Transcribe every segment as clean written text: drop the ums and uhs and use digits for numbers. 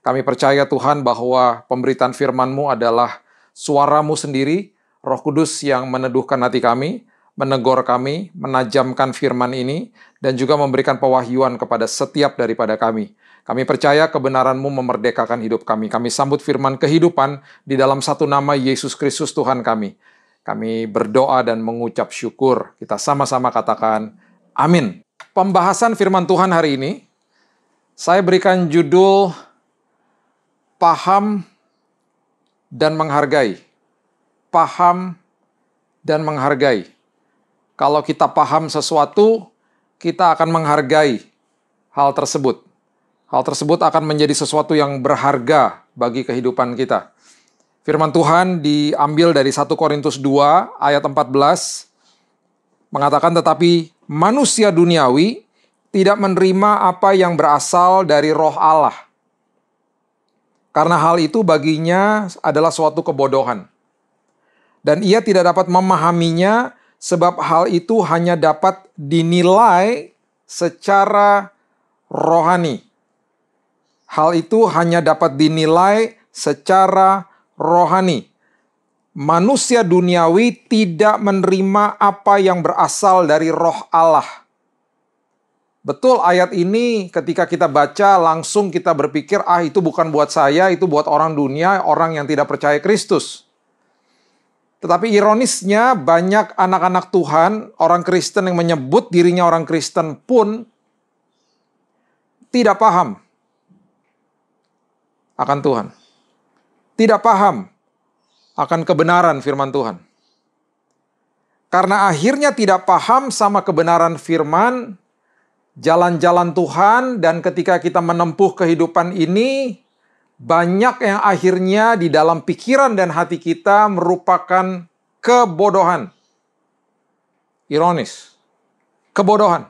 Kami percaya Tuhan bahwa pemberitaan firman-Mu adalah suara-Mu sendiri, Roh Kudus yang meneduhkan hati kami, menegur kami, menajamkan firman ini, dan juga memberikan pewahyuan kepada setiap daripada kami. Kami percaya kebenaran-Mu memerdekakan hidup kami. Kami sambut firman kehidupan di dalam satu nama Yesus Kristus Tuhan kami. Kami berdoa dan mengucap syukur. Kita sama-sama katakan, amin. Pembahasan firman Tuhan hari ini, saya berikan judul Paham dan Menghargai. Paham dan menghargai. Kalau kita paham sesuatu, kita akan menghargai hal tersebut. Hal tersebut akan menjadi sesuatu yang berharga bagi kehidupan kita. Firman Tuhan diambil dari 1 Korintus 2 ayat 14, mengatakan, tetapi manusia duniawi tidak menerima apa yang berasal dari Roh Allah. Karena hal itu baginya adalah suatu kebodohan. Dan ia tidak dapat memahaminya sebab hal itu hanya dapat dinilai secara rohani. Hal itu hanya dapat dinilai secara rohani. Manusia duniawi tidak menerima apa yang berasal dari Roh Allah. Betul, ayat ini ketika kita baca langsung kita berpikir, itu bukan buat saya, itu buat orang dunia, orang yang tidak percaya Kristus. Tetapi ironisnya banyak anak-anak Tuhan, orang Kristen yang menyebut dirinya orang Kristen pun tidak paham akan Tuhan. Tidak paham akan kebenaran firman Tuhan. Karena akhirnya tidak paham sama kebenaran firman, jalan-jalan Tuhan, dan ketika kita menempuh kehidupan ini, banyak yang akhirnya di dalam pikiran dan hati kita merupakan kebodohan. Ironis. Kebodohan.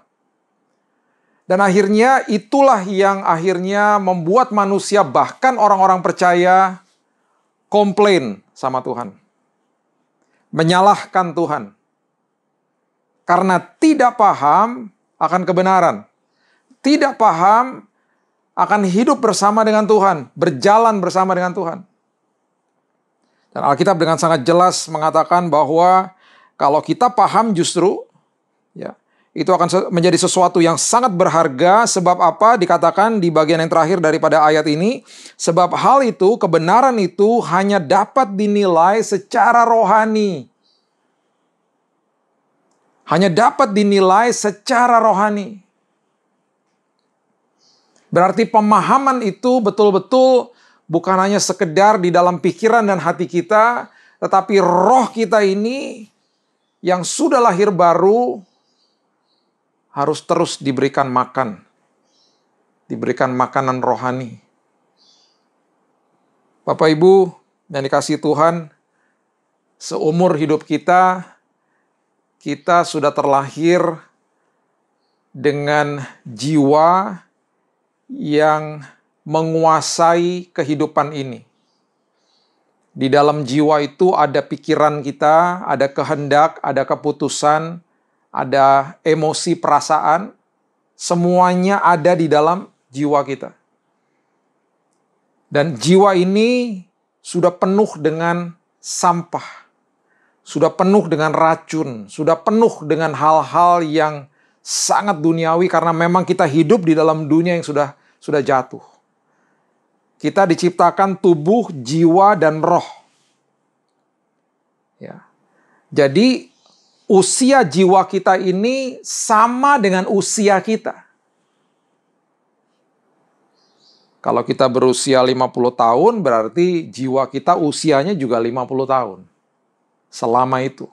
Dan akhirnya itulah yang akhirnya membuat manusia, bahkan orang-orang percaya, komplain sama Tuhan. Menyalahkan Tuhan. Karena tidak paham akan kebenaran. Tidak paham akan hidup bersama dengan Tuhan, berjalan bersama dengan Tuhan. Dan Alkitab dengan sangat jelas mengatakan bahwa kalau kita paham justru, ya, itu akan menjadi sesuatu yang sangat berharga. Sebab apa? Dikatakan di bagian yang terakhir daripada ayat ini, sebab hal itu, kebenaran itu hanya dapat dinilai secara rohani. Hanya dapat dinilai secara rohani. Berarti pemahaman itu betul-betul bukan hanya sekedar di dalam pikiran dan hati kita, tetapi roh kita ini yang sudah lahir baru harus terus diberikan makan. Diberikan makanan rohani. Bapak Ibu yang dikasihi Tuhan, seumur hidup kita sudah terlahir dengan jiwa yang menguasai kehidupan ini. Di dalam jiwa itu ada pikiran kita, ada kehendak, ada keputusan, ada emosi, perasaan. Semuanya ada di dalam jiwa kita. Dan jiwa ini sudah penuh dengan sampah. Sudah penuh dengan racun, sudah penuh dengan hal-hal yang sangat duniawi karena memang kita hidup di dalam dunia yang sudah jatuh. Kita diciptakan tubuh, jiwa, dan roh. Ya. Jadi usia jiwa kita ini sama dengan usia kita. Kalau kita berusia 50 tahun berarti jiwa kita usianya juga 50 tahun. Selama itu.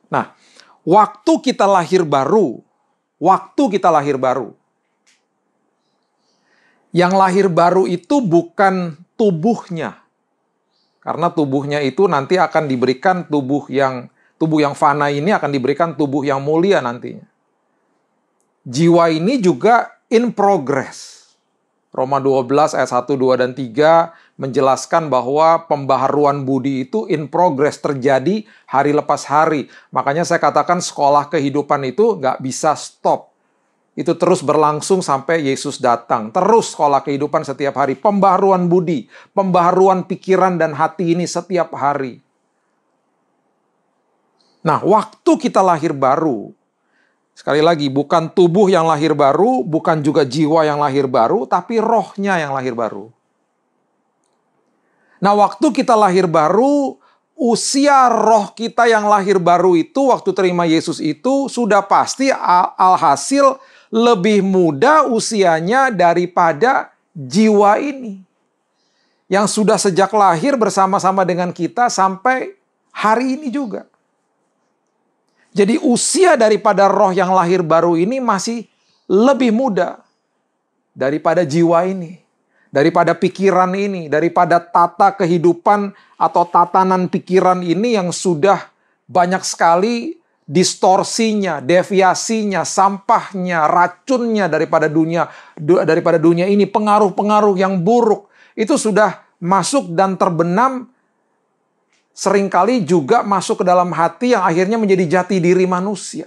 Nah, waktu kita lahir baru, yang lahir baru itu bukan tubuhnya. Karena tubuhnya itu nanti akan diberikan tubuh yang fana ini akan diberikan tubuh yang mulia nantinya. Jiwa ini juga in progress. Roma 12 ayat 1, 2, dan 3 menjelaskan bahwa pembaharuan budi itu in progress, terjadi hari lepas hari. Makanya saya katakan sekolah kehidupan itu nggak bisa stop. Itu terus berlangsung sampai Yesus datang. Terus sekolah kehidupan setiap hari. Pembaharuan budi, pembaharuan pikiran dan hati ini setiap hari. Nah, waktu kita lahir baru, sekali lagi, bukan tubuh yang lahir baru, bukan juga jiwa yang lahir baru, tapi rohnya yang lahir baru. Nah, waktu kita lahir baru, usia roh kita yang lahir baru itu, waktu terima Yesus itu, sudah pasti alhasil lebih muda usianya daripada jiwa ini. Yang sudah sejak lahir bersama-sama dengan kita sampai hari ini juga. Jadi usia daripada roh yang lahir baru ini masih lebih muda daripada jiwa ini. Daripada pikiran ini, daripada tata kehidupan atau tatanan pikiran ini yang sudah banyak sekali distorsinya, deviasinya, sampahnya, racunnya daripada dunia ini, pengaruh-pengaruh yang buruk itu sudah masuk dan terbenam, seringkali juga masuk ke dalam hati yang akhirnya menjadi jati diri manusia.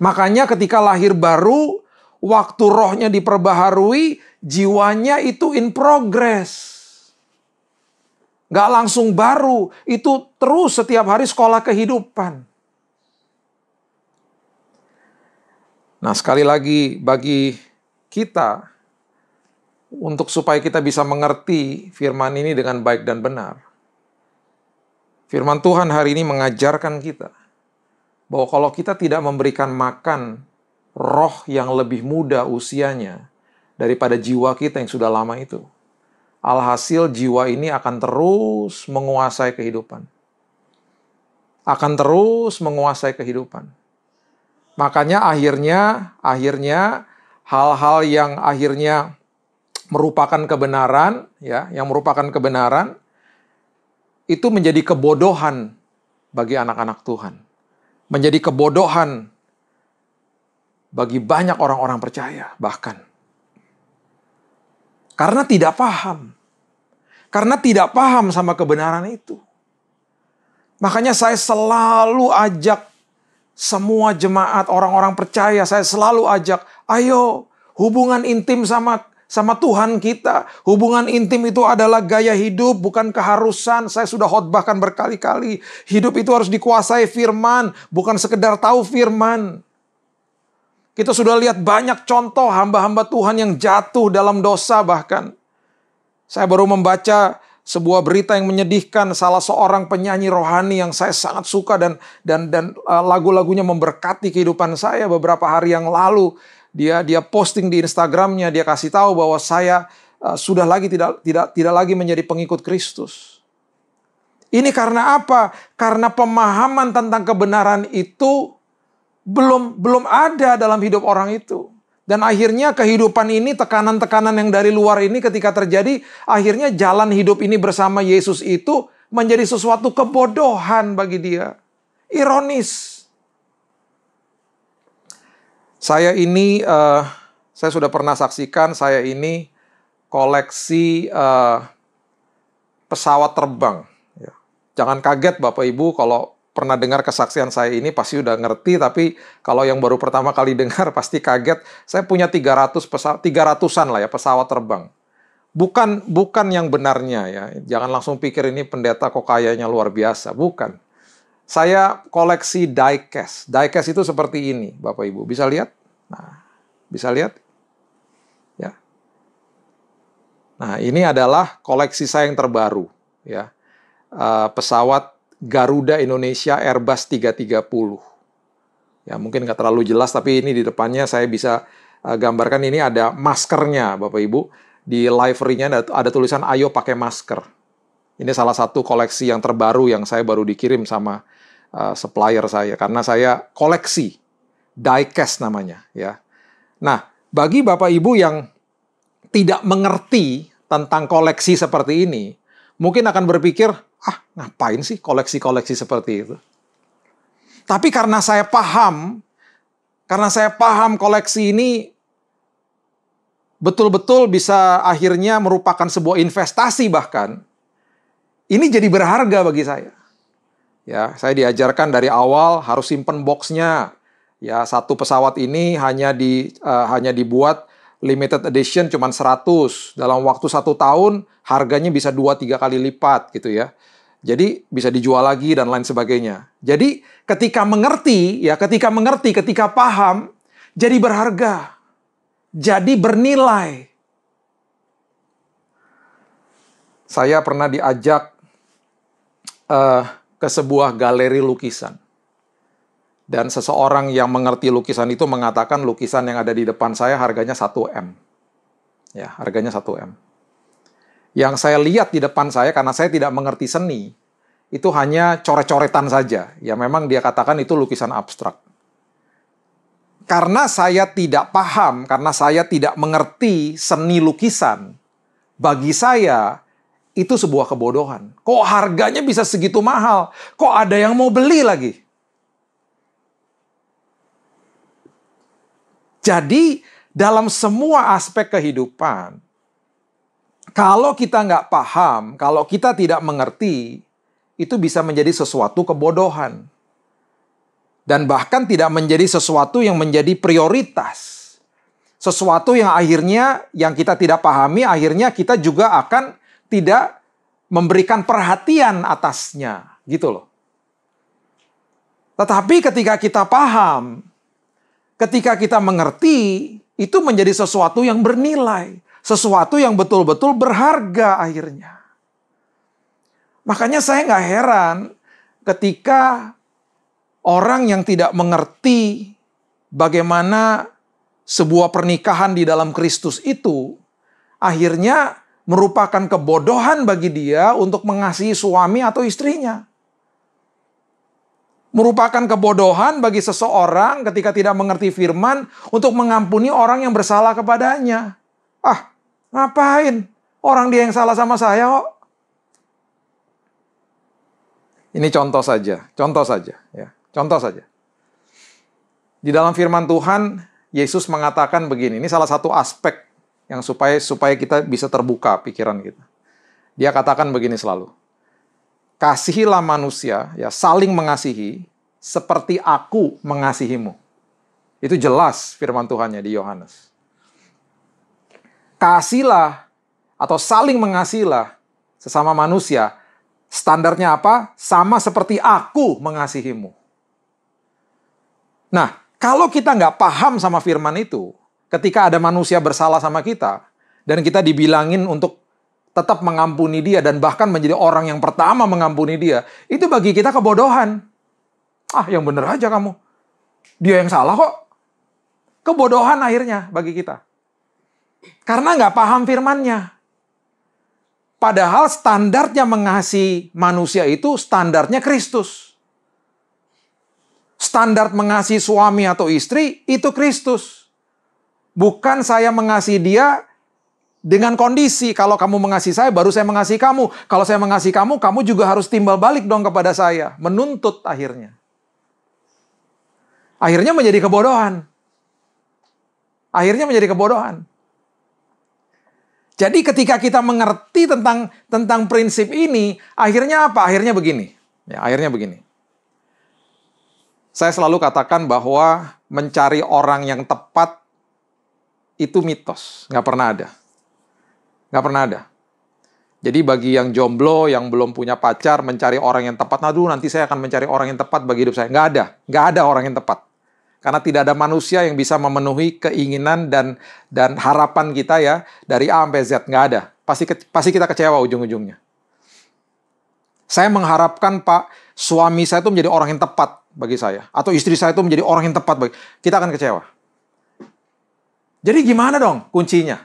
Makanya ketika lahir baru, waktu rohnya diperbaharui, jiwanya itu in progress. Gak langsung baru, itu terus setiap hari sekolah kehidupan. Nah, sekali lagi bagi kita, untuk supaya kita bisa mengerti firman ini dengan baik dan benar, firman Tuhan hari ini mengajarkan kita bahwa kalau kita tidak memberikan makan roh yang lebih muda usianya daripada jiwa kita yang sudah lama itu, alhasil jiwa ini akan terus menguasai kehidupan. Akan terus menguasai kehidupan. Makanya akhirnya hal-hal yang akhirnya merupakan kebenaran, ya, yang merupakan kebenaran itu menjadi kebodohan bagi anak-anak Tuhan. Menjadi kebodohan bagi banyak orang-orang percaya bahkan. Karena tidak paham. Karena tidak paham sama kebenaran itu. Makanya saya selalu ajak semua jemaat, orang-orang percaya, saya selalu ajak, ayo hubungan intim sama Tuhan kita. Hubungan intim itu adalah gaya hidup, bukan keharusan. Saya sudah khotbahkan berkali-kali. Hidup itu harus dikuasai firman, bukan sekedar tahu firman. Kita sudah lihat banyak contoh hamba-hamba Tuhan yang jatuh dalam dosa bahkan. Saya baru membaca sebuah berita yang menyedihkan, salah seorang penyanyi rohani yang saya sangat suka dan lagu-lagunya memberkati kehidupan saya beberapa hari yang lalu. Dia posting di Instagramnya, dia kasih tahu bahwa saya sudah tidak lagi menjadi pengikut Kristus. Ini karena apa? Karena pemahaman tentang kebenaran itu belum ada dalam hidup orang itu. Dan akhirnya kehidupan ini, tekanan-tekanan yang dari luar ini ketika terjadi, akhirnya jalan hidup ini bersama Yesus itu menjadi sesuatu kebodohan bagi dia. Ironis. Saya sudah pernah saksikan, saya ini koleksi pesawat terbang. Ya. Jangan kaget Bapak Ibu kalau pernah dengar kesaksian saya ini pasti udah ngerti, tapi kalau yang baru pertama kali dengar pasti kaget. Saya punya 300-an lah ya pesawat terbang. Bukan yang benarnya ya. Jangan langsung pikir ini pendeta kok kayanya luar biasa. Bukan. Saya koleksi diecast. Diecast itu seperti ini, Bapak Ibu. Bisa lihat? Nah, bisa lihat? Ya. Nah, ini adalah koleksi saya yang terbaru ya. Pesawat Garuda Indonesia Airbus 330. Ya, mungkin nggak terlalu jelas, tapi ini di depannya saya bisa gambarkan, ini ada maskernya, Bapak Ibu. Di livery-nya ada tulisan, ayo pakai masker. Ini salah satu koleksi yang terbaru yang saya baru dikirim sama supplier saya. Karena saya koleksi, diecast namanya. Ya. Nah, bagi Bapak Ibu yang tidak mengerti tentang koleksi seperti ini, mungkin akan berpikir, ngapain sih koleksi-koleksi seperti itu? Tapi karena saya paham koleksi ini betul-betul bisa akhirnya merupakan sebuah investasi bahkan, ini jadi berharga bagi saya. Ya, saya diajarkan dari awal harus simpen boxnya, Ya, satu pesawat ini hanya dibuat limited edition cuman 100. Dalam waktu 1 tahun harganya bisa 2-3 kali lipat gitu ya. Jadi bisa dijual lagi dan lain sebagainya. Jadi ketika mengerti, ketika paham, jadi berharga. Jadi bernilai. Saya pernah diajak ke sebuah galeri lukisan. Dan seseorang yang mengerti lukisan itu mengatakan lukisan yang ada di depan saya harganya 1 M. Ya, harganya 1 M. Yang saya lihat di depan saya, karena saya tidak mengerti seni, itu hanya coret-coretan saja. Ya, memang dia katakan itu lukisan abstrak. Karena saya tidak paham, karena saya tidak mengerti seni lukisan, bagi saya, itu sebuah kebodohan. Kok harganya bisa segitu mahal? Kok ada yang mau beli lagi? Jadi, dalam semua aspek kehidupan, kalau kita nggak paham, kalau kita tidak mengerti, itu bisa menjadi sesuatu kebodohan. Dan bahkan tidak menjadi sesuatu yang menjadi prioritas. Sesuatu yang akhirnya, yang kita tidak pahami, akhirnya kita juga akan tidak memberikan perhatian atasnya. Gitu loh. Tetapi ketika kita paham, ketika kita mengerti, itu menjadi sesuatu yang bernilai. Sesuatu yang betul-betul berharga akhirnya. Makanya saya nggak heran ketika orang yang tidak mengerti bagaimana sebuah pernikahan di dalam Kristus itu, akhirnya merupakan kebodohan bagi dia untuk mengasihi suami atau istrinya. Merupakan kebodohan bagi seseorang ketika tidak mengerti firman untuk mengampuni orang yang bersalah kepadanya. Ah, ngapain? Orang dia yang salah sama saya kok. Ini contoh saja. Ya. Contoh saja. Di dalam firman Tuhan, Yesus mengatakan begini. Ini salah satu aspek yang supaya kita bisa terbuka pikiran kita. Dia katakan begini selalu. Kasihilah manusia, ya, saling mengasihi, seperti aku mengasihimu. Itu jelas firman Tuhannya di Yohanes. Kasihlah atau saling mengasihilah sesama manusia. Standarnya apa? Sama seperti aku mengasihimu. Nah, kalau kita nggak paham sama firman itu, ketika ada manusia bersalah sama kita, dan kita dibilangin untuk tetap mengampuni dia, dan bahkan menjadi orang yang pertama mengampuni dia, itu bagi kita kebodohan. Ah, yang bener aja kamu. Dia yang salah kok. Kebodohan akhirnya bagi kita. Karena nggak paham firmannya. Padahal standarnya mengasihi manusia itu standarnya Kristus. Standar mengasihi suami atau istri itu Kristus. Bukan saya mengasihi dia dengan kondisi, kalau kamu mengasihi saya, baru saya mengasihi kamu. Kalau saya mengasihi kamu, kamu juga harus timbal balik dong kepada saya. Menuntut akhirnya. Akhirnya menjadi kebodohan. Jadi ketika kita mengerti tentang prinsip ini, akhirnya apa? Akhirnya begini. Saya selalu katakan bahwa mencari orang yang tepat itu mitos. Nggak pernah ada. Jadi bagi yang jomblo, yang belum punya pacar, mencari orang yang tepat, nanti saya akan mencari orang yang tepat bagi hidup saya. Nggak ada orang yang tepat. Karena tidak ada manusia yang bisa memenuhi keinginan dan harapan kita ya, dari A sampai Z. Nggak ada. Pasti kita kecewa ujung-ujungnya. Saya mengharapkan suami saya itu menjadi orang yang tepat bagi saya. Atau istri saya itu menjadi orang yang tepat bagi kita, akan kecewa. Jadi gimana dong kuncinya?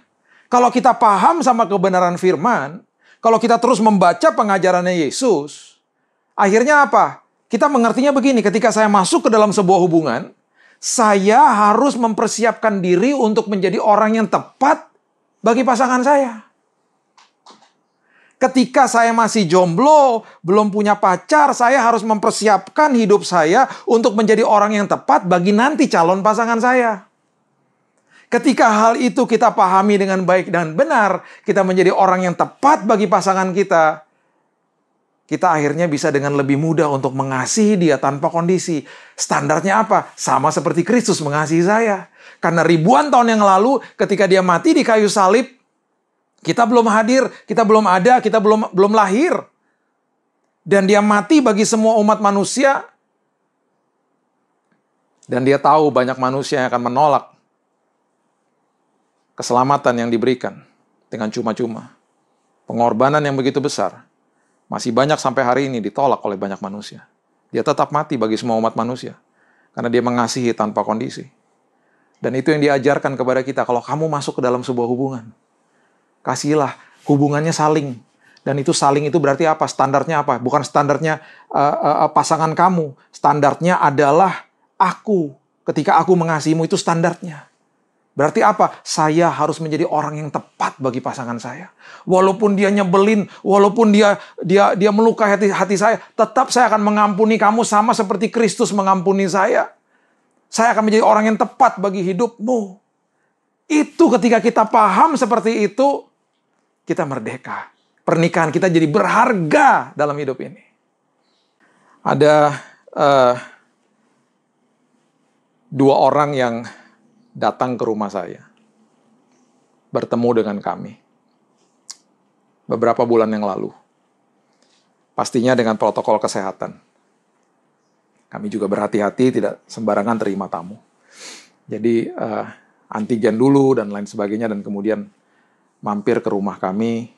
Kalau kita paham sama kebenaran firman, kalau kita terus membaca pengajarannya Yesus, akhirnya apa? Kita mengertinya begini, ketika saya masuk ke dalam sebuah hubungan, saya harus mempersiapkan diri untuk menjadi orang yang tepat bagi pasangan saya. Ketika saya masih jomblo, belum punya pacar, saya harus mempersiapkan hidup saya untuk menjadi orang yang tepat bagi nanti calon pasangan saya. Ketika hal itu kita pahami dengan baik dan benar, kita menjadi orang yang tepat bagi pasangan kita, kita akhirnya bisa dengan lebih mudah untuk mengasihi dia tanpa kondisi. Standarnya apa? Sama seperti Kristus mengasihi saya. Karena ribuan tahun yang lalu ketika dia mati di kayu salib, kita belum hadir, kita belum ada, kita belum lahir. Dan dia mati bagi semua umat manusia. Dan dia tahu banyak manusia yang akan menolak keselamatan yang diberikan dengan cuma-cuma. Pengorbanan yang begitu besar. Masih banyak sampai hari ini ditolak oleh banyak manusia. Dia tetap mati bagi semua umat manusia. Karena dia mengasihi tanpa kondisi. Dan itu yang diajarkan kepada kita. Kalau kamu masuk ke dalam sebuah hubungan, kasihilah, hubungannya saling. Dan itu saling itu berarti apa? Standarnya apa? Bukan standarnya pasangan kamu. Standarnya adalah aku. Ketika aku mengasihimu, itu standarnya. Berarti apa? Saya harus menjadi orang yang tepat bagi pasangan saya. Walaupun dia nyebelin, walaupun dia melukai hati saya, tetap saya akan mengampuni kamu sama seperti Kristus mengampuni saya. Saya akan menjadi orang yang tepat bagi hidupmu. Itu ketika kita paham seperti itu, kita merdeka. Pernikahan kita jadi berharga dalam hidup ini. Ada dua orang yang datang ke rumah saya, bertemu dengan kami beberapa bulan yang lalu. Pastinya dengan protokol kesehatan. Kami juga berhati-hati tidak sembarangan terima tamu. Jadi antigen dulu dan lain sebagainya, dan kemudian mampir ke rumah kami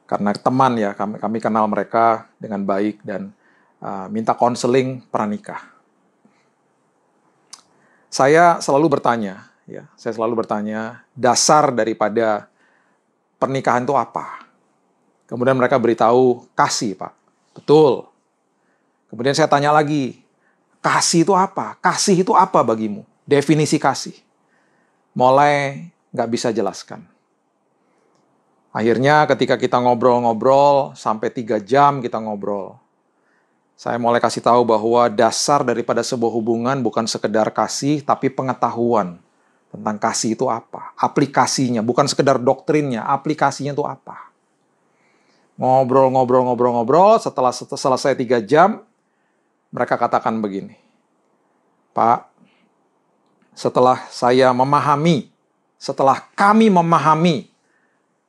karena teman ya, kami kenal mereka dengan baik dan minta konseling pranikah. Saya selalu bertanya, dasar daripada pernikahan itu apa? Kemudian mereka beritahu, kasih, Pak. Betul. Kemudian saya tanya lagi, kasih itu apa? Kasih itu apa bagimu? Definisi kasih. Mulai nggak bisa jelaskan. Akhirnya ketika kita ngobrol-ngobrol, sampai 3 jam kita ngobrol, saya mulai kasih tahu bahwa dasar daripada sebuah hubungan bukan sekedar kasih, tapi pengetahuan tentang kasih itu apa. Aplikasinya, bukan sekedar doktrinnya, aplikasinya itu apa. Ngobrol, setelah selesai 3 jam, mereka katakan begini, Pak, setelah kami memahami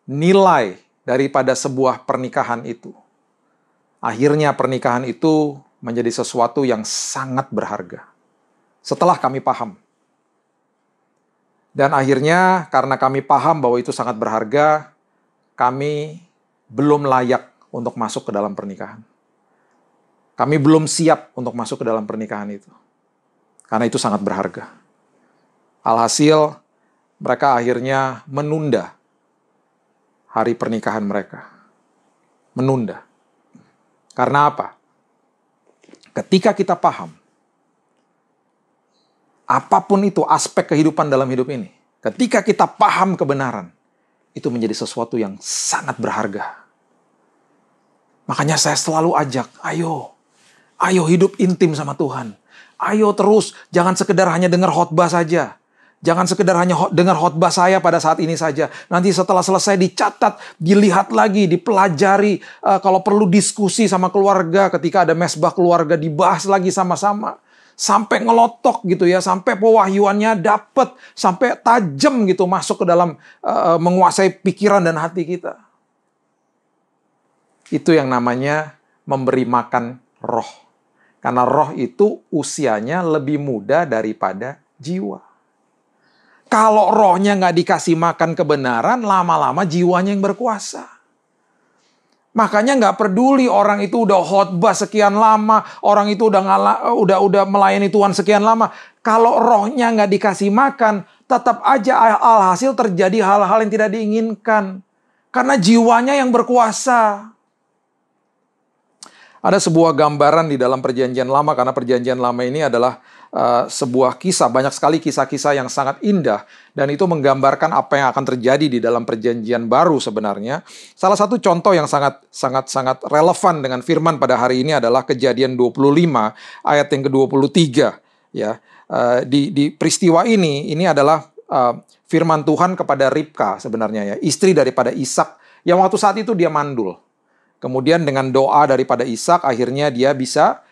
nilai daripada sebuah pernikahan itu, akhirnya pernikahan itu menjadi sesuatu yang sangat berharga. Setelah kami paham. Dan akhirnya karena kami paham bahwa itu sangat berharga, kami belum layak untuk masuk ke dalam pernikahan. Kami belum siap untuk masuk ke dalam pernikahan itu. Karena itu sangat berharga. Alhasil, mereka akhirnya menunda hari pernikahan mereka. Menunda. Karena apa? Ketika kita paham, apapun itu aspek kehidupan dalam hidup ini, ketika kita paham kebenaran, itu menjadi sesuatu yang sangat berharga. Makanya saya selalu ajak, ayo hidup intim sama Tuhan. Ayo terus, jangan sekedar hanya dengar khotbah saja. Jangan sekedar hanya dengar khotbah saya pada saat ini saja. Nanti setelah selesai dicatat, dilihat lagi, dipelajari. Kalau perlu diskusi sama keluarga, ketika ada mesbah keluarga, dibahas lagi sama-sama. Sampai ngelotok gitu ya, sampai pewahyuannya dapet, sampai tajam gitu masuk ke dalam menguasai pikiran dan hati kita. Itu yang namanya memberi makan roh. Karena roh itu usianya lebih muda daripada jiwa. Kalau rohnya nggak dikasih makan kebenaran, lama-lama jiwanya yang berkuasa. Makanya nggak peduli orang itu udah khotbah sekian lama, orang itu udah melayani Tuhan sekian lama. Kalau rohnya nggak dikasih makan, tetap aja alhasil terjadi hal-hal yang tidak diinginkan. Karena jiwanya yang berkuasa. Ada sebuah gambaran di dalam Perjanjian Lama, karena Perjanjian Lama ini adalah sebuah kisah, banyak sekali kisah-kisah yang sangat indah, dan itu menggambarkan apa yang akan terjadi di dalam Perjanjian Baru sebenarnya. Salah satu contoh yang sangat relevan dengan firman pada hari ini adalah Kejadian 25 ayat yang ke-23 ya. Di peristiwa ini adalah firman Tuhan kepada Ribka sebenarnya ya, istri daripada Ishak yang waktu saat itu dia mandul. Kemudian dengan doa daripada Ishak, akhirnya dia bisa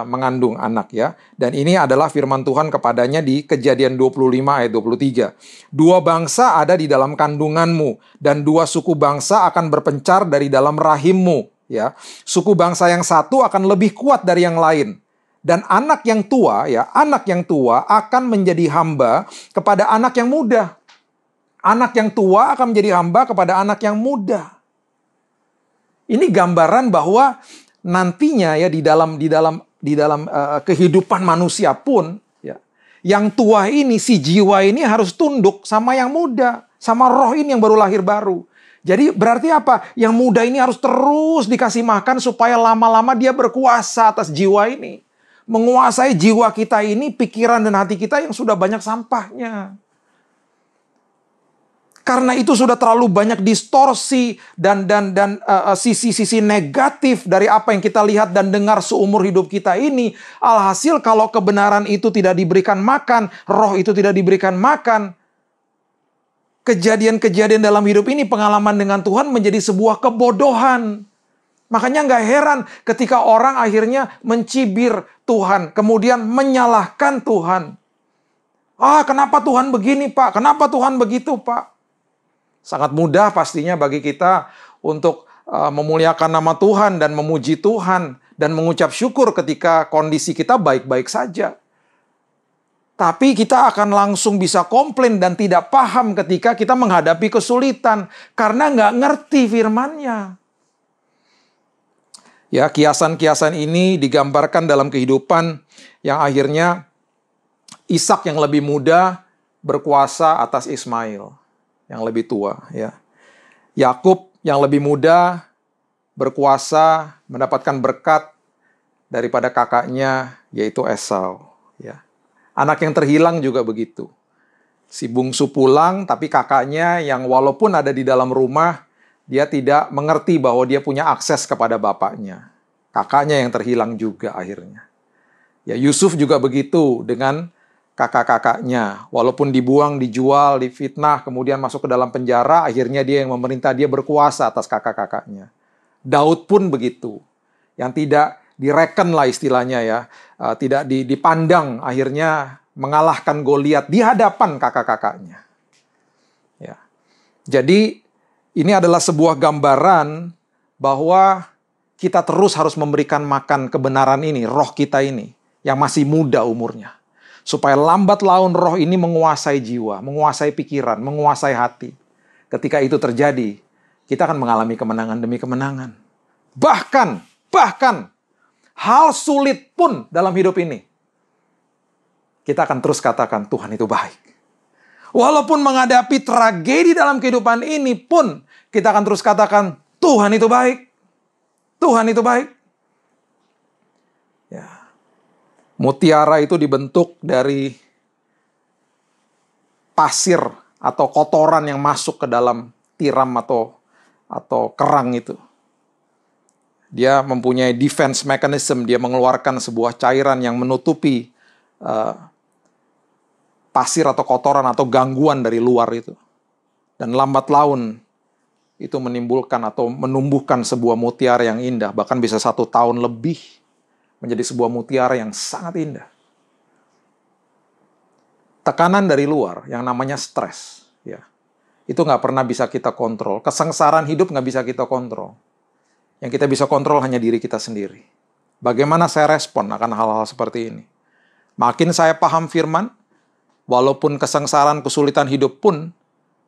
mengandung anak ya. Dan ini adalah firman Tuhan kepadanya di Kejadian 25 ayat 23. Dua bangsa ada di dalam kandunganmu, dan dua suku bangsa akan berpencar dari dalam rahimmu. Ya, suku bangsa yang satu akan lebih kuat dari yang lain. Dan anak yang tua, ya, anak yang tua akan menjadi hamba kepada anak yang muda. Anak yang tua akan menjadi hamba kepada anak yang muda. Ini gambaran bahwa nantinya ya di dalam kehidupan manusia pun ya, yang tua ini, si jiwa ini harus tunduk sama yang muda, sama roh ini yang baru lahir baru. Jadi berarti apa? Yang muda ini harus terus dikasih makan supaya lama-lama dia berkuasa atas jiwa ini. Menguasai jiwa kita ini, pikiran dan hati kita yang sudah banyak sampahnya. Karena itu sudah terlalu banyak distorsi dan sisi-sisi negatif dari apa yang kita lihat dan dengar seumur hidup kita ini. Alhasil kalau kebenaran itu tidak diberikan makan, roh itu tidak diberikan makan, kejadian-kejadian dalam hidup ini, pengalaman dengan Tuhan menjadi sebuah kebodohan. Makanya nggak heran ketika orang akhirnya mencibir Tuhan, kemudian menyalahkan Tuhan. Kenapa Tuhan begini, Pak? Kenapa Tuhan begitu, Pak? Sangat mudah pastinya bagi kita untuk memuliakan nama Tuhan dan memuji Tuhan dan mengucap syukur ketika kondisi kita baik-baik saja. Tapi kita akan langsung bisa komplain dan tidak paham ketika kita menghadapi kesulitan karena nggak ngerti firman-Nya. Ya, kiasan-kiasan ini digambarkan dalam kehidupan yang akhirnya Ishak yang lebih muda berkuasa atas Ismail yang lebih tua, ya. Yakub yang lebih muda berkuasa mendapatkan berkat daripada kakaknya yaitu Esau, ya. Anak yang terhilang juga begitu. Si bungsu pulang tapi kakaknya yang walaupun ada di dalam rumah dia tidak mengerti bahwa dia punya akses kepada bapaknya. Kakaknya yang terhilang juga akhirnya. Ya, Yusuf juga begitu dengan kakak-kakaknya. Walaupun dibuang, dijual, difitnah, kemudian masuk ke dalam penjara, akhirnya dia yang memerintah, dia berkuasa atas kakak-kakaknya. Daud pun begitu. Yang tidak direken lah istilahnya ya. Tidak dipandang, akhirnya mengalahkan Goliat di hadapan kakak-kakaknya. Ya. Jadi ini adalah sebuah gambaran bahwa kita terus harus memberikan makan kebenaran ini, roh kita ini, yang masih muda umurnya. Supaya lambat laun roh ini menguasai jiwa, menguasai pikiran, menguasai hati. Ketika itu terjadi, kita akan mengalami kemenangan demi kemenangan. Bahkan, hal sulit pun dalam hidup ini, kita akan terus katakan, Tuhan itu baik. Walaupun menghadapi tragedi dalam kehidupan ini pun, kita akan terus katakan, Tuhan itu baik. Tuhan itu baik. Ya. Mutiara itu dibentuk dari pasir atau kotoran yang masuk ke dalam tiram atau kerang itu. Dia mempunyai defense mechanism, dia mengeluarkan sebuah cairan yang menutupi pasir atau kotoran atau gangguan dari luar itu. Dan lambat laun itu menimbulkan atau menumbuhkan sebuah mutiara yang indah, bahkan bisa 1 tahun lebih menjadi sebuah mutiara yang sangat indah. Tekanan dari luar yang namanya stres, ya, itu nggak pernah bisa kita kontrol. Kesengsaraan hidup nggak bisa kita kontrol. Yang kita bisa kontrol hanya diri kita sendiri. Bagaimana saya respon akan hal-hal seperti ini? Makin saya paham firman, walaupun kesengsaraan, kesulitan hidup pun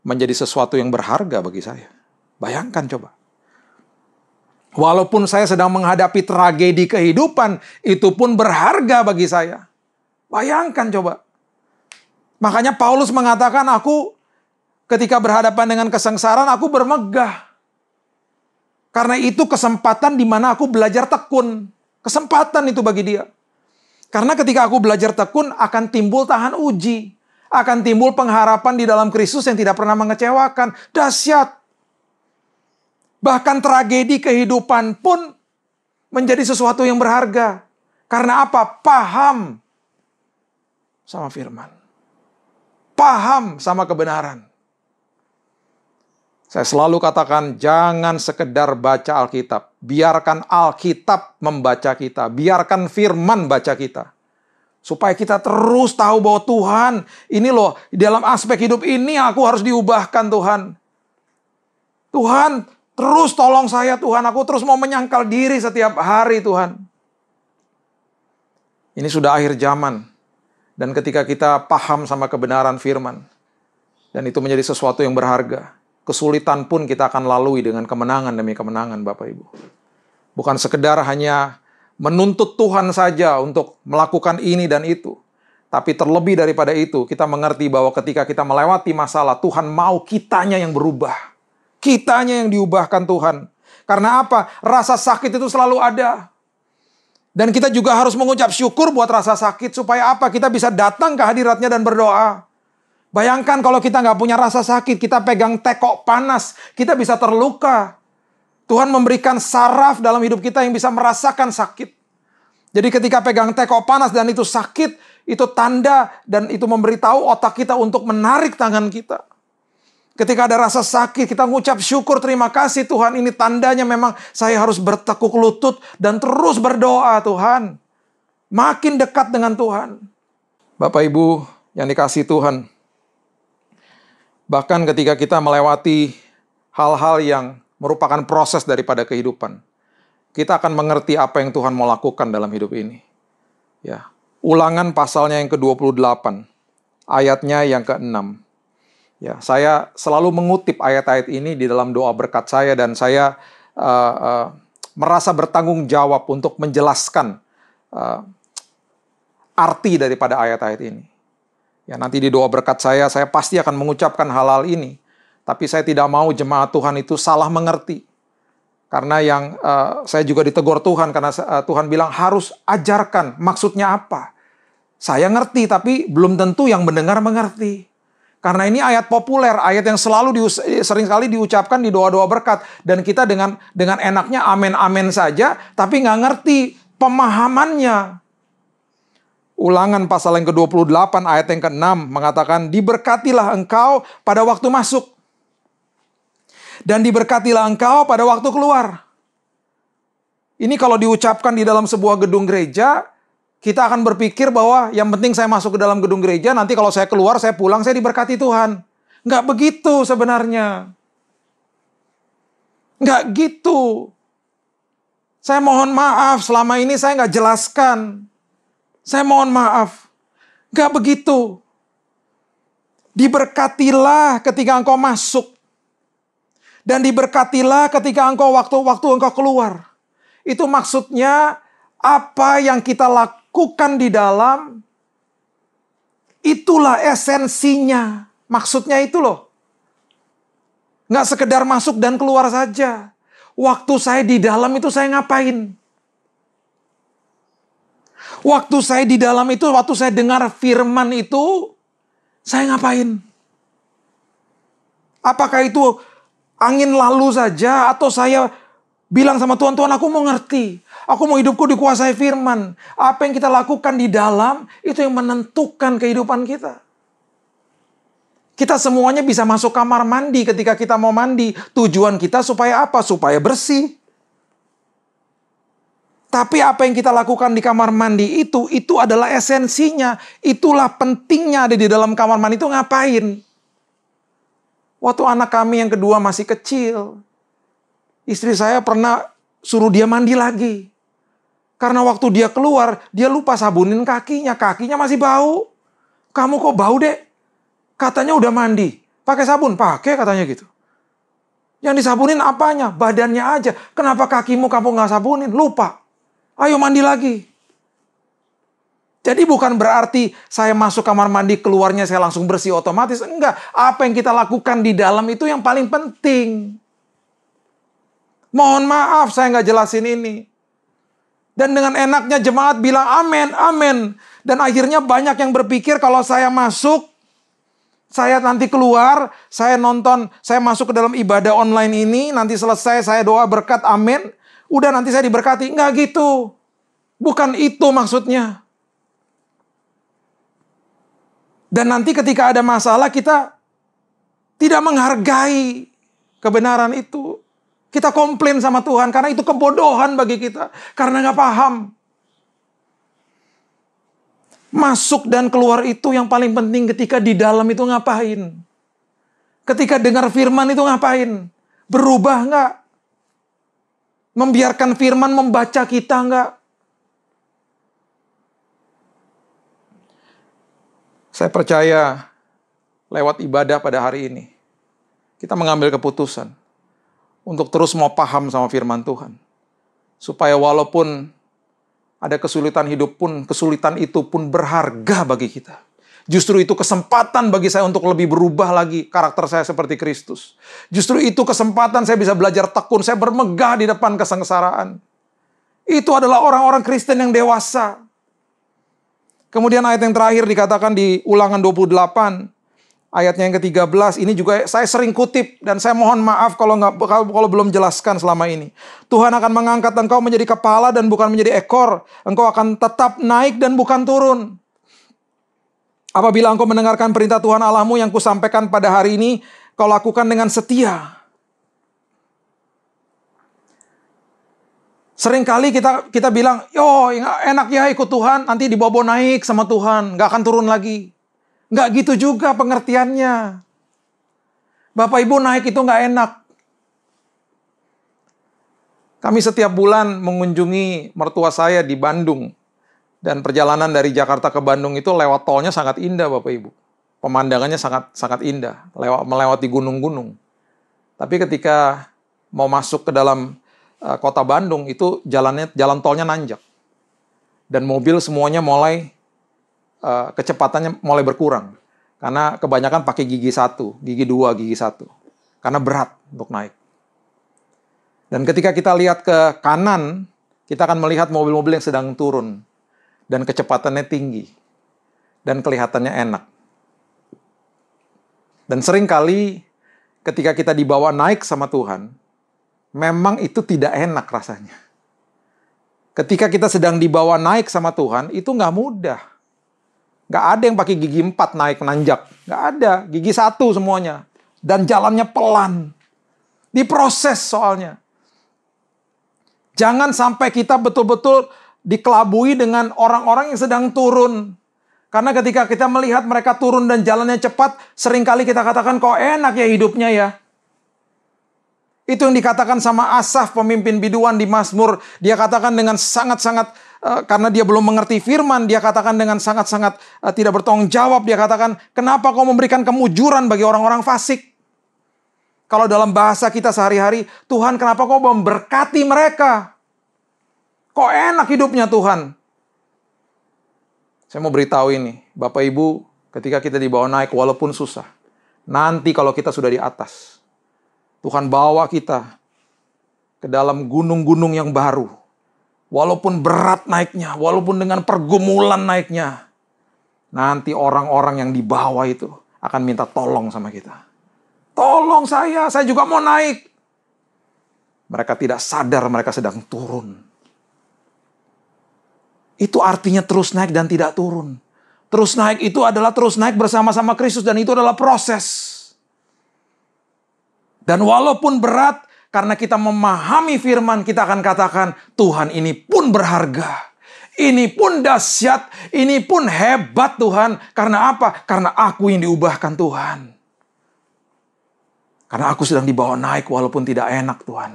menjadi sesuatu yang berharga bagi saya. Bayangkan coba. Walaupun saya sedang menghadapi tragedi kehidupan, itu pun berharga bagi saya. Bayangkan coba. Makanya Paulus mengatakan, aku ketika berhadapan dengan kesengsaraan, aku bermegah. Karena itu kesempatan di mana aku belajar tekun. Kesempatan itu bagi dia. Karena ketika aku belajar tekun, akan timbul tahan uji. Akan timbul pengharapan di dalam Kristus yang tidak pernah mengecewakan. Dahsyat. Bahkan tragedi kehidupan pun menjadi sesuatu yang berharga. Karena apa? Paham sama firman. Paham sama kebenaran. Saya selalu katakan, jangan sekedar baca Alkitab. Biarkan Alkitab membaca kita. Biarkan firman baca kita. Supaya kita terus tahu bahwa Tuhan, ini loh, dalam aspek hidup ini aku harus diubahkan Tuhan. Tuhan, terus tolong saya Tuhan. Aku terus mau menyangkal diri setiap hari Tuhan. Ini sudah akhir zaman. Dan ketika kita paham sama kebenaran firman, dan itu menjadi sesuatu yang berharga, kesulitan pun kita akan lalui dengan kemenangan demi kemenangan, Bapak Ibu. Bukan sekedar hanya menuntut Tuhan saja untuk melakukan ini dan itu. Tapi terlebih daripada itu, kita mengerti bahwa ketika kita melewati masalah, Tuhan mau kitanya yang berubah. Kitanya yang diubahkan Tuhan. Karena apa? Rasa sakit itu selalu ada. Dan kita juga harus mengucap syukur buat rasa sakit. Supaya apa? Kita bisa datang ke hadiratnya dan berdoa. Bayangkan kalau kita nggak punya rasa sakit, kita pegang tekok panas, kita bisa terluka. Tuhan memberikan saraf dalam hidup kita yang bisa merasakan sakit. Jadi ketika pegang tekok panas dan itu sakit, itu tanda dan itu memberitahu otak kita untuk menarik tangan kita. Ketika ada rasa sakit, kita mengucap syukur, terima kasih Tuhan. Ini tandanya memang saya harus bertekuk lutut dan terus berdoa Tuhan. Makin dekat dengan Tuhan. Bapak Ibu yang dikasihi Tuhan. Bahkan ketika kita melewati hal-hal yang merupakan proses daripada kehidupan, kita akan mengerti apa yang Tuhan mau lakukan dalam hidup ini. Ya, Ulangan pasalnya yang ke-28, ayatnya yang ke-6. Ya, saya selalu mengutip ayat-ayat ini di dalam doa berkat saya dan saya merasa bertanggung jawab untuk menjelaskan arti daripada ayat-ayat ini. Ya, nanti di doa berkat saya pasti akan mengucapkan hal-hal ini. Tapi saya tidak mau jemaat Tuhan itu salah mengerti. Karena yang saya juga ditegur Tuhan, karena Tuhan bilang harus ajarkan maksudnya apa. Saya ngerti, tapi belum tentu yang mendengar mengerti. Karena ini ayat populer, ayat yang sering kali diucapkan di doa-doa berkat. Dan kita dengan enaknya amin-amin saja, tapi nggak ngerti pemahamannya. Ulangan pasal yang ke-28 ayat yang ke-6 mengatakan, diberkatilah engkau pada waktu masuk. Dan diberkatilah engkau pada waktu keluar. Ini kalau diucapkan di dalam sebuah gedung gereja, kita akan berpikir bahwa yang penting saya masuk ke dalam gedung gereja, nanti kalau saya keluar, saya pulang, saya diberkati Tuhan. Nggak begitu sebenarnya. Nggak gitu. Saya mohon maaf, selama ini saya nggak jelaskan. Saya mohon maaf. Nggak begitu. Diberkatilah ketika engkau masuk. Dan diberkatilah ketika waktu engkau keluar. Itu maksudnya apa yang kita lakukan di dalam, itulah esensinya. Maksudnya itu loh. Nggak sekedar masuk dan keluar saja. Waktu saya di dalam itu saya ngapain? Waktu saya di dalam itu, waktu saya dengar firman itu, saya ngapain? Apakah itu angin lalu saja, atau saya bilang sama Tuhan, Tuhan aku mau ngerti. Aku mau hidupku dikuasai firman. Apa yang kita lakukan di dalam, itu yang menentukan kehidupan kita. Kita semuanya bisa masuk kamar mandi ketika kita mau mandi. Tujuan kita supaya apa? Supaya bersih. Tapi apa yang kita lakukan di kamar mandi itu adalah esensinya. Itulah pentingnya ada di dalam kamar mandi itu ngapain? Waktu anak kami yang kedua masih kecil, istri saya pernah suruh dia mandi lagi. Karena waktu dia keluar, dia lupa sabunin kakinya. Kakinya masih bau. Kamu kok bau, Dek? Katanya udah mandi. Pakai sabun? Pakai katanya gitu. Yang disabunin apanya? Badannya aja. Kenapa kakimu kamu nggak sabunin? Lupa. Ayo mandi lagi. Jadi bukan berarti saya masuk kamar mandi, keluarnya saya langsung bersih otomatis. Enggak. Apa yang kita lakukan di dalam itu yang paling penting. Mohon maaf saya nggak jelasin ini. Dan dengan enaknya jemaat bilang amin, amin. Dan akhirnya banyak yang berpikir kalau saya masuk, saya nanti keluar, saya nonton, saya masuk ke dalam ibadah online ini, nanti selesai saya doa berkat, amin. Udah nanti saya diberkati. Enggak gitu. Bukan itu maksudnya. Dan nanti ketika ada masalah kita tidak menghargai kebenaran itu. Kita komplain sama Tuhan karena itu kebodohan bagi kita. Karena nggak paham. Masuk dan keluar itu yang paling penting. Ketika di dalam itu ngapain? Ketika dengar firman itu ngapain? Berubah nggak? Membiarkan firman membaca kita nggak? Saya percaya lewat ibadah pada hari ini, kita mengambil keputusan untuk terus mau paham sama firman Tuhan. Supaya walaupun ada kesulitan hidup pun, kesulitan itu pun berharga bagi kita. Justru itu kesempatan bagi saya untuk lebih berubah lagi karakter saya seperti Kristus. Justru itu kesempatan saya bisa belajar tekun, saya bermegah di depan kesengsaraan. Itu adalah orang-orang Kristen yang dewasa. Kemudian ayat yang terakhir dikatakan di Ulangan 28, ayatnya yang ke-13, ini juga saya sering kutip dan saya mohon maaf kalau belum jelaskan selama ini. Tuhan akan mengangkat engkau menjadi kepala dan bukan menjadi ekor. Engkau akan tetap naik dan bukan turun. Apabila engkau mendengarkan perintah Tuhan Allahmu yang kusampaikan pada hari ini, kau lakukan dengan setia. Seringkali kita bilang, yo enak ya ikut Tuhan, nanti dibawa naik sama Tuhan, nggak akan turun lagi. Nggak gitu juga pengertiannya. Bapak Ibu naik itu nggak enak. Kami setiap bulan mengunjungi mertua saya di Bandung. Dan perjalanan dari Jakarta ke Bandung itu lewat tolnya sangat indah Bapak Ibu. Pemandangannya sangat indah. Melewati gunung-gunung. Tapi ketika mau masuk ke dalam kota Bandung itu jalan tolnya nanjak. Dan mobil semuanya mulai kecepatannya mulai berkurang. Karena kebanyakan pakai gigi 1, gigi 2, gigi 1. Karena berat untuk naik. Dan ketika kita lihat ke kanan, kita akan melihat mobil-mobil yang sedang turun. Dan kecepatannya tinggi. Dan kelihatannya enak. Dan seringkali ketika kita dibawa naik sama Tuhan, memang itu tidak enak rasanya. Ketika kita sedang dibawa naik sama Tuhan, itu nggak mudah. Nggak ada yang pakai gigi 4 naik nanjak. Nggak ada. Gigi 1 semuanya. Dan jalannya pelan. Diproses soalnya. Jangan sampai kita betul-betul dikelabui dengan orang-orang yang sedang turun. Karena ketika kita melihat mereka turun dan jalannya cepat, seringkali kita katakan, kok enak ya hidupnya ya. Itu yang dikatakan sama Asaf, pemimpin biduan di Mazmur. Dia katakan dengan sangat-sangat, karena dia belum mengerti firman, dia katakan dengan sangat-sangat tidak bertanggung jawab. Dia katakan, kenapa kau memberikan kemujuran bagi orang-orang fasik? Kalau dalam bahasa kita sehari-hari, Tuhan kenapa kau memberkati mereka? Kok enak hidupnya Tuhan? Saya mau beritahu ini, Bapak Ibu, ketika kita dibawa naik walaupun susah, nanti kalau kita sudah di atas, Tuhan bawa kita ke dalam gunung-gunung yang baru. Walaupun berat naiknya, walaupun dengan pergumulan naiknya, nanti orang-orang yang di bawah itu akan minta tolong sama kita. Tolong saya juga mau naik. Mereka tidak sadar mereka sedang turun. Itu artinya terus naik dan tidak turun. Terus naik itu adalah terus naik bersama-sama Kristus dan itu adalah proses. Dan walaupun berat, karena kita memahami firman, kita akan katakan, Tuhan ini pun berharga. Ini pun dahsyat, ini pun hebat Tuhan. Karena apa? Karena aku yang diubahkan Tuhan. Karena aku sedang dibawa naik walaupun tidak enak Tuhan.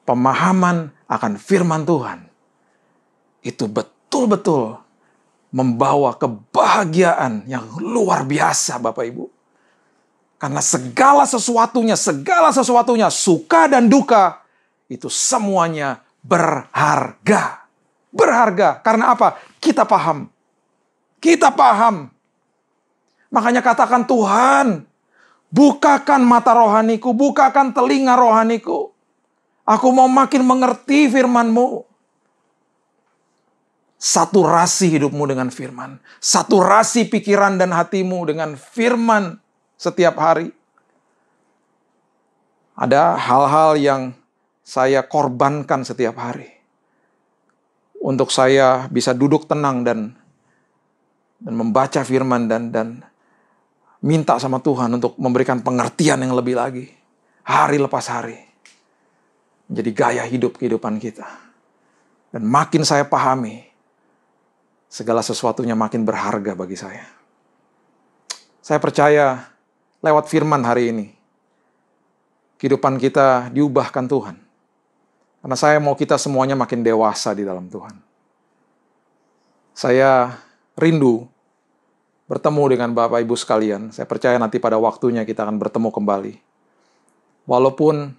Pemahaman akan firman Tuhan itu betul-betul membawa kebahagiaan yang luar biasa Bapak Ibu. Karena segala sesuatunya, suka dan duka, itu semuanya berharga. Berharga. Karena apa? Kita paham. Kita paham. Makanya katakan, Tuhan, bukakan mata rohaniku, bukakan telinga rohaniku. Aku mau makin mengerti firman-Mu. Saturasi hidupmu dengan firman. Saturasi pikiran dan hatimu dengan firman setiap hari. Ada hal-hal yang saya korbankan setiap hari. Untuk saya bisa duduk tenang dan membaca firman dan Minta sama Tuhan untuk memberikan pengertian yang lebih lagi. Hari lepas hari. Menjadi gaya hidup kehidupan kita. Dan makin saya pahami, segala sesuatunya makin berharga bagi saya. Saya percaya lewat firman hari ini, kehidupan kita diubahkan Tuhan. Karena saya mau kita semuanya makin dewasa di dalam Tuhan. Saya rindu bertemu dengan Bapak Ibu sekalian. Saya percaya nanti pada waktunya kita akan bertemu kembali. Walaupun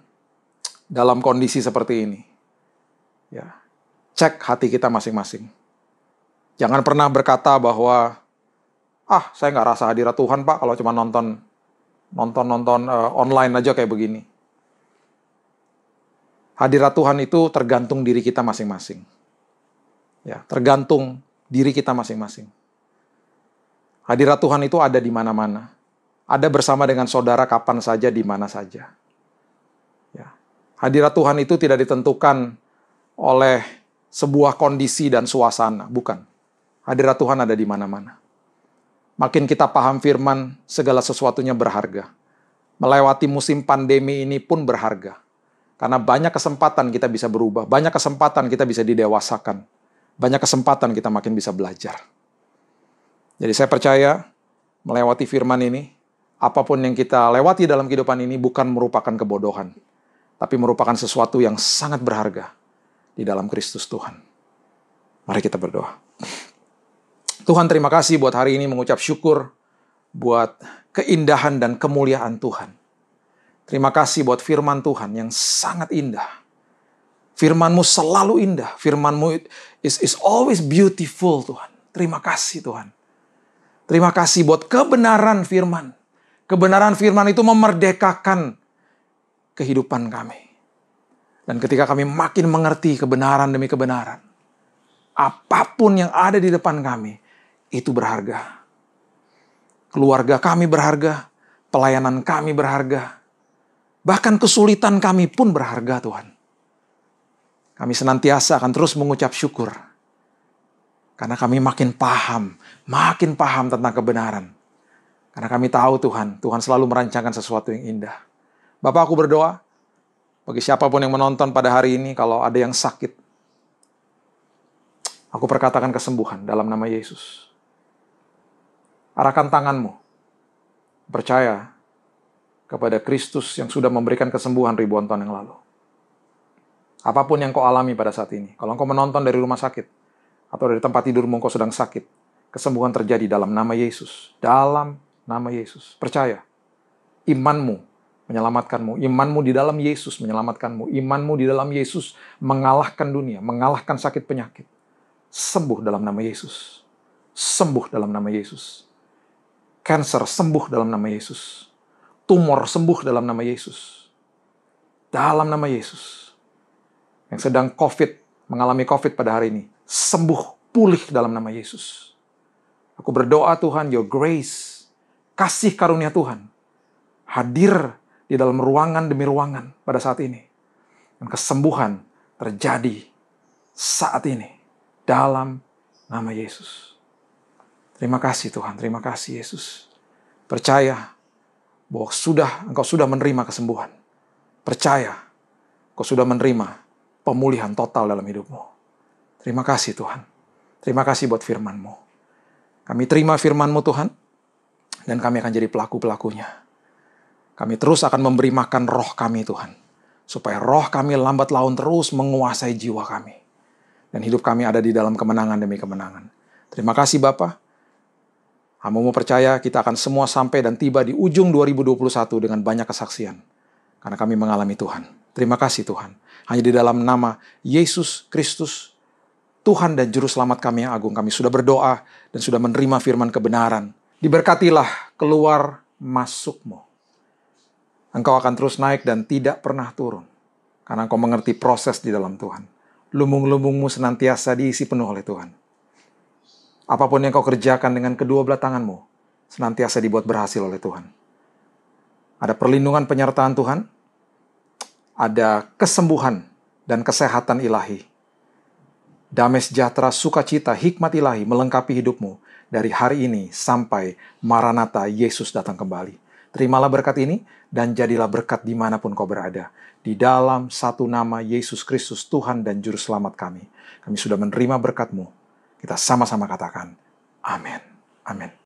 dalam kondisi seperti ini. Ya, cek hati kita masing-masing. Jangan pernah berkata bahwa, saya nggak rasa hadirat Tuhan, Pak, kalau cuma nonton online aja kayak begini. Hadirat Tuhan itu tergantung diri kita masing-masing. Ya, tergantung diri kita masing-masing. Hadirat Tuhan itu ada di mana-mana. Ada bersama dengan saudara kapan saja, di mana saja. Ya. Hadirat Tuhan itu tidak ditentukan oleh sebuah kondisi dan suasana. Bukan. Hadirat Tuhan ada di mana-mana. Makin kita paham firman, segala sesuatunya berharga. Melewati musim pandemi ini pun berharga. Karena banyak kesempatan kita bisa berubah. Banyak kesempatan kita bisa didewasakan. Banyak kesempatan kita makin bisa belajar. Jadi saya percaya melewati firman ini, apapun yang kita lewati dalam kehidupan ini bukan merupakan kebodohan, tapi merupakan sesuatu yang sangat berharga di dalam Kristus Tuhan. Mari kita berdoa. Tuhan, terima kasih buat hari ini, mengucap syukur buat keindahan dan kemuliaan Tuhan. Terima kasih buat firman Tuhan yang sangat indah. Firman-Mu selalu indah. Firman-Mu is always beautiful, Tuhan. Terima kasih, Tuhan. Terima kasih buat kebenaran firman. Kebenaran firman itu memerdekakan kehidupan kami. Dan ketika kami makin mengerti kebenaran demi kebenaran, apapun yang ada di depan kami, itu berharga. Keluarga kami berharga, pelayanan kami berharga, bahkan kesulitan kami pun berharga, Tuhan. Kami senantiasa akan terus mengucap syukur. Karena kami makin paham tentang kebenaran. Karena kami tahu Tuhan selalu merancangkan sesuatu yang indah. Bapak, aku berdoa, bagi siapapun yang menonton pada hari ini, kalau ada yang sakit, aku perkatakan kesembuhan dalam nama Yesus. Arahkan tanganmu, percaya kepada Kristus yang sudah memberikan kesembuhan ribuan tahun yang lalu. Apapun yang kau alami pada saat ini, kalau engkau menonton dari rumah sakit, atau dari tempat tidurmu engkau sedang sakit, kesembuhan terjadi dalam nama Yesus. Dalam nama Yesus. Percaya. Imanmu menyelamatkanmu. Imanmu di dalam Yesus menyelamatkanmu. Imanmu di dalam Yesus mengalahkan dunia, mengalahkan sakit penyakit. Sembuh dalam nama Yesus. Sembuh dalam nama Yesus. Cancer sembuh dalam nama Yesus. Tumor sembuh dalam nama Yesus. Dalam nama Yesus. Yang sedang mengalami COVID pada hari ini, sembuh, pulih dalam nama Yesus. Aku berdoa Tuhan, your grace, kasih karunia Tuhan, hadir di dalam ruangan demi ruangan pada saat ini. Dan kesembuhan terjadi saat ini, dalam nama Yesus. Terima kasih Tuhan, terima kasih Yesus. Percaya bahwa engkau sudah menerima kesembuhan. Percaya, engkau sudah menerima pemulihan total dalam hidupmu. Terima kasih Tuhan. Terima kasih buat firman-Mu. Kami terima firman-Mu Tuhan, dan kami akan jadi pelaku-pelakunya. Kami terus akan memberi makan roh kami Tuhan, supaya roh kami lambat laun terus menguasai jiwa kami. Dan hidup kami ada di dalam kemenangan demi kemenangan. Terima kasih Bapa. Hamba-Mu percaya kita akan semua sampai dan tiba di ujung 2021 dengan banyak kesaksian. Karena kami mengalami Tuhan. Terima kasih Tuhan. Hanya di dalam nama Yesus Kristus, Tuhan dan Juru Selamat kami yang agung, kami sudah berdoa dan sudah menerima firman kebenaran. Diberkatilah keluar masukmu. Engkau akan terus naik dan tidak pernah turun. Karena engkau mengerti proses di dalam Tuhan. Lumbung-lumbungmu senantiasa diisi penuh oleh Tuhan. Apapun yang kau kerjakan dengan kedua belah tanganmu, senantiasa dibuat berhasil oleh Tuhan. Ada perlindungan penyertaan Tuhan, ada kesembuhan dan kesehatan ilahi. damai sejahtera, sukacita, hikmat ilahi melengkapi hidupmu dari hari ini sampai Maranatha Yesus datang kembali. Terimalah berkat ini dan jadilah berkat dimanapun kau berada. Di dalam satu nama Yesus Kristus, Tuhan dan Juru Selamat kami. Kami sudah menerima berkat-Mu. Kita sama-sama katakan, amin. Amin.